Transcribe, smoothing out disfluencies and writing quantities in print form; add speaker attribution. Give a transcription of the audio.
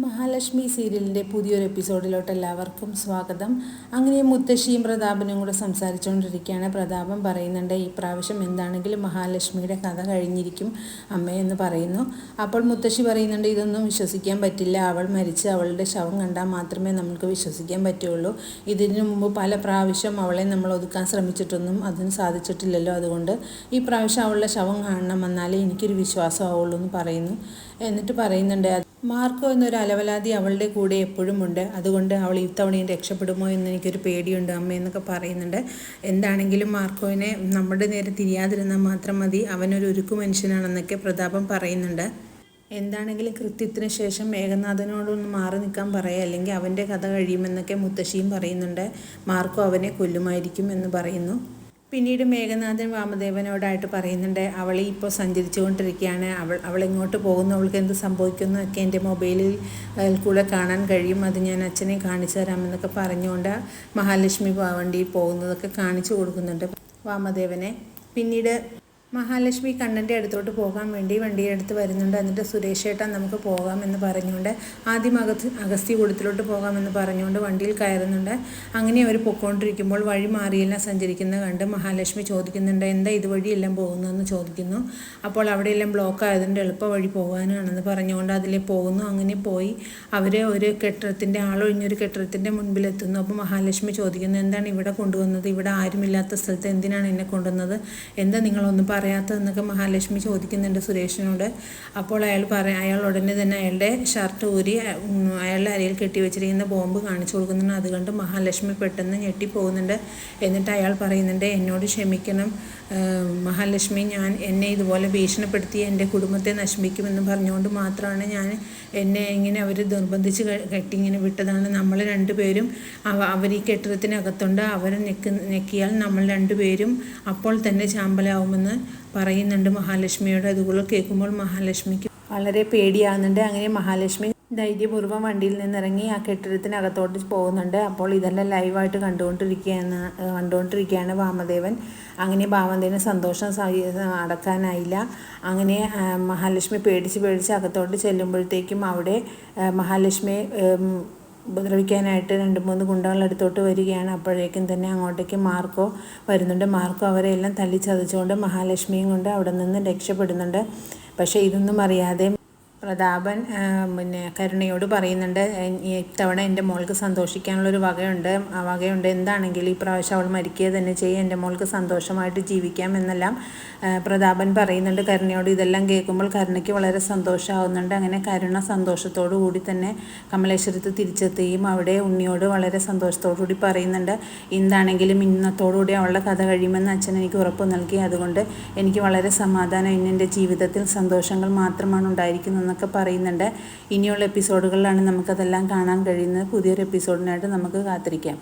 Speaker 1: മഹാലക്ഷ്മി സീരിയലിൻ്റെ പുതിയൊരു എപ്പിസോഡിലോട്ട് എല്ലാവർക്കും സ്വാഗതം. അങ്ങനെ മുത്തശ്ശിയും പ്രതാപനും കൂടെ സംസാരിച്ചുകൊണ്ടിരിക്കുകയാണ്. പ്രതാപൻ പറയുന്നുണ്ട്, ഈ പ്രാവശ്യം എന്താണെങ്കിലും മഹാലക്ഷ്മിയുടെ കഥ കഴിഞ്ഞിരിക്കും അമ്മയെന്ന് പറയുന്നു. അപ്പോൾ മുത്തശ്ശി പറയുന്നുണ്ട്, ഇതൊന്നും വിശ്വസിക്കാൻ പറ്റില്ല, അവൾ മരിച്ച് അവളുടെ ശവം കണ്ടാൽ മാത്രമേ നമുക്ക് വിശ്വസിക്കാൻ പറ്റുള്ളൂ. ഇതിനു മുമ്പ് പല പ്രാവശ്യം അവളെ നമ്മൾ ഒതുക്കാൻ ശ്രമിച്ചിട്ടൊന്നും അതിന് സാധിച്ചിട്ടില്ലല്ലോ, അതുകൊണ്ട് ഈ പ്രാവശ്യം അവളുടെ ശവം കാണണം, എന്നാലേ എനിക്കൊരു വിശ്വാസമാവുള്ളൂ എന്ന് പറയുന്നു. എന്നിട്ട് പറയുന്നുണ്ട്, മാർക്കോ എന്നൊരു അലവലാതി അവളുടെ കൂടെ എപ്പോഴും ഉണ്ട്, അതുകൊണ്ട് അവൾ ഇത്തവണയും രക്ഷപ്പെടുമോ എന്ന് എനിക്കൊരു പേടിയുണ്ട് അമ്മയെന്നൊക്കെ പറയുന്നുണ്ട്. എന്താണെങ്കിലും മാർക്കോവിനെ നമ്മുടെ നേരെ തിരിയാതിരുന്നാൽ മാത്രം മതി, അവനൊരു ഉരുക്കു മനുഷ്യനാണെന്നൊക്കെ പ്രതാപൻ പറയുന്നുണ്ട്. എന്താണെങ്കിലും കൃത്യത്തിന് ശേഷം മേഘനാഥനോടൊന്ന് മാറി നിൽക്കാൻ പറയുക, അല്ലെങ്കിൽ അവൻ്റെ കഥ കഴിയുമെന്നൊക്കെ മുത്തശ്ശിയും പറയുന്നുണ്ട്. മാർക്കോ അവനെ കൊല്ലുമായിരിക്കും എന്ന് പറയുന്നു. പിന്നീട് മേഘനാഥൻ വാമദേവനോടായിട്ട് പറയുന്നുണ്ട്, അവൾ ഇപ്പോൾ സഞ്ചരിച്ചു കൊണ്ടിരിക്കുകയാണ്, അവളെങ്ങോട്ട് പോകുന്നു, അവൾക്ക് എന്ത് സംഭവിക്കുന്നു ഒക്കെ എൻ്റെ മൊബൈലിൽ കൂടെ കാണാൻ കഴിയും, അത് ഞാൻ അച്ഛനെ കാണിച്ചു തരാമെന്നൊക്കെ പറഞ്ഞുകൊണ്ട് മഹാലക്ഷ്മി വണ്ടിയിൽ പോകുന്നതൊക്കെ കാണിച്ചു കൊടുക്കുന്നുണ്ട് വാമദേവനെ. പിന്നീട് മഹാലക്ഷ്മി കണ്ണൻ്റെ അടുത്തോട്ട് പോകാൻ വേണ്ടി വണ്ടിയുടെ അടുത്ത് വരുന്നുണ്ട്. എന്നിട്ട് സുരേഷ് ഏട്ടാ നമുക്ക് പോകാമെന്ന് പറഞ്ഞുകൊണ്ട് ആദ്യം അഗസ്ത്യകൂടത്തിലോട്ട് പോകാമെന്ന് പറഞ്ഞുകൊണ്ട് വണ്ടിയിൽ കയറുന്നുണ്ട്. അങ്ങനെ അവർ പൊയ്ക്കൊണ്ടിരിക്കുമ്പോൾ വഴി മാറിയെല്ലാം സഞ്ചരിക്കുന്നത് കണ്ട് മഹാലക്ഷ്മി ചോദിക്കുന്നുണ്ട്, എന്താ ഇതുവഴിയെല്ലാം പോകുന്നതെന്ന് ചോദിക്കുന്നു. അപ്പോൾ അവിടെയെല്ലാം ബ്ലോക്ക് ആയതുകൊണ്ട് എളുപ്പ വഴി പോകാനാണെന്ന് പറഞ്ഞുകൊണ്ട് അതിലേ പോകുന്നു. അങ്ങനെ പോയി അവർ ഒരു കെട്ടിടത്തിൻ്റെ ആളൊഴിഞ്ഞൊരു കെട്ടിടത്തിൻ്റെ മുൻപിലെത്തുന്നു. അപ്പോൾ മഹാലക്ഷ്മി ചോദിക്കുന്നു, എന്താണ് ഇവിടെ കൊണ്ടുവന്നത്, ഇവിടെ ആരുമില്ലാത്ത സ്ഥലത്ത് എന്തിനാണ് എന്നെ കൊണ്ടുവന്നത്, എന്താ നിങ്ങളൊന്നും പറയാത്തതെന്നൊക്കെ മഹാലക്ഷ്മി ചോദിക്കുന്നുണ്ട് സുരേഷിനോട്. അപ്പോൾ അയാൾ ഉടനെ തന്നെ അയാളുടെ ഷർട്ട് ഊരി അയാളുടെ അരയിൽ കെട്ടിവെച്ചിരിക്കുന്ന ബോംബ് കാണിച്ചു കൊടുക്കുന്നുണ്ട്. അതുകൊണ്ട് മഹാലക്ഷ്മി പെട്ടെന്ന് ഞെട്ടിപ്പോകുന്നുണ്ട്. എന്നിട്ട് അയാൾ പറയുന്നുണ്ട്, എന്നോട് ക്ഷമിക്കണം മഹാലക്ഷ്മി, എന്നെ ഇതുപോലെ ഭീഷണിപ്പെടുത്തി എൻ്റെ കുടുംബത്തെ നശിപ്പിക്കുമെന്ന് പറഞ്ഞുകൊണ്ട് മാത്രമാണ് എന്നെ ഇങ്ങനെ അവർ നിർബന്ധിച്ച് കെട്ടിങ്ങനെ വിട്ടതാണ്. നമ്മൾ രണ്ടുപേരും അവർ ഈ കെട്ടിടത്തിനകത്തുണ്ട്, അവരെ ഞെക്കിയാൽ നമ്മൾ രണ്ടുപേരും അപ്പോൾ തന്നെ ചാമ്പലാവുമെന്ന് പറയുന്നുണ്ട് മഹാലക്ഷ്മിയോട്. അതുപോലെ കേൾക്കുമ്പോൾ മഹാലക്ഷ്മിക്ക് വളരെ പേടിയാകുന്നുണ്ട്. അങ്ങനെ മഹാലക്ഷ്മി ധൈര്യപൂർവ്വം വണ്ടിയിൽ നിന്നിറങ്ങി ആ കെട്ടിടത്തിനകത്തോട്ട് പോകുന്നുണ്ട്. അപ്പോൾ ഇതെല്ലാം ലൈവായിട്ട് കണ്ടുകൊണ്ടിരിക്കുകയാണ് വാമദേവൻ. അങ്ങനെ വാമദേവന് സന്തോഷം അടക്കാനായില്ല. അങ്ങനെ മഹാലക്ഷ്മി പേടിച്ച് അകത്തോട്ട് ചെല്ലുമ്പോഴത്തേക്കും അവിടെ മഹാലക്ഷ്മിയെ ഉപദ്രവിക്കാനായിട്ട് 2-3 ഗുണ്ടകൾ അടുത്തോട്ട് വരികയാണ്. അപ്പോഴേക്കും തന്നെ അങ്ങോട്ടേക്ക് മാർക്കോ വരുന്നുണ്ട്. മാർക്കോ അവരെല്ലാം തല്ലിച്ചതച്ചുകൊണ്ട് മഹാലക്ഷ്മിയും കൊണ്ട് അവിടെ നിന്ന് രക്ഷപ്പെടുന്നുണ്ട്. പക്ഷേ ഇതൊന്നും അറിയാതെ പ്രതാപൻ കരുണയോട് പറയുന്നുണ്ട്, ഇത്തവണ എൻ്റെ മോൾക്ക് സന്തോഷിക്കാനുള്ളൊരു വകയുണ്ട്, എന്താണെങ്കിലും ഈ പ്രാവശ്യം അവൾ മരിക്കുക തന്നെ ചെയ്യും, എൻ്റെ മോൾക്ക് സന്തോഷമായിട്ട് ജീവിക്കാം എന്നെല്ലാം പ്രതാപൻ പറയുന്നുണ്ട് കരുണയോട്. ഇതെല്ലാം കേൾക്കുമ്പോൾ കരുണയ്ക്ക് വളരെ സന്തോഷമാകുന്നുണ്ട്. അങ്ങനെ കരുണ സന്തോഷത്തോടു കൂടി തന്നെ കമലേശ്വരത്ത് തിരിച്ചെത്തുകയും അവിടെ ഉണ്ണിയോട് വളരെ സന്തോഷത്തോടു കൂടി പറയുന്നുണ്ട്, എന്താണെങ്കിലും ഇന്നത്തോടുകൂടി അവളുടെ കഥ കഴിയുമെന്ന് അച്ഛൻ എനിക്ക് ഉറപ്പ് നൽകി, അതുകൊണ്ട് എനിക്ക് വളരെ സമാധാനം, ഇന്ന് എൻ്റെ ജീവിതത്തിൽ സന്തോഷങ്ങൾ മാത്രമാണ് ഉണ്ടായിരിക്കുന്നത് ഒക്കെ പറയുന്നുണ്ട്. ഇനിയുള്ള എപ്പിസോഡുകളിലാണ് നമുക്കതെല്ലാം കാണാൻ കഴിയുന്നത്. പുതിയൊരു എപ്പിസോഡിനായിട്ട് നമുക്ക് കാത്തിരിക്കാം.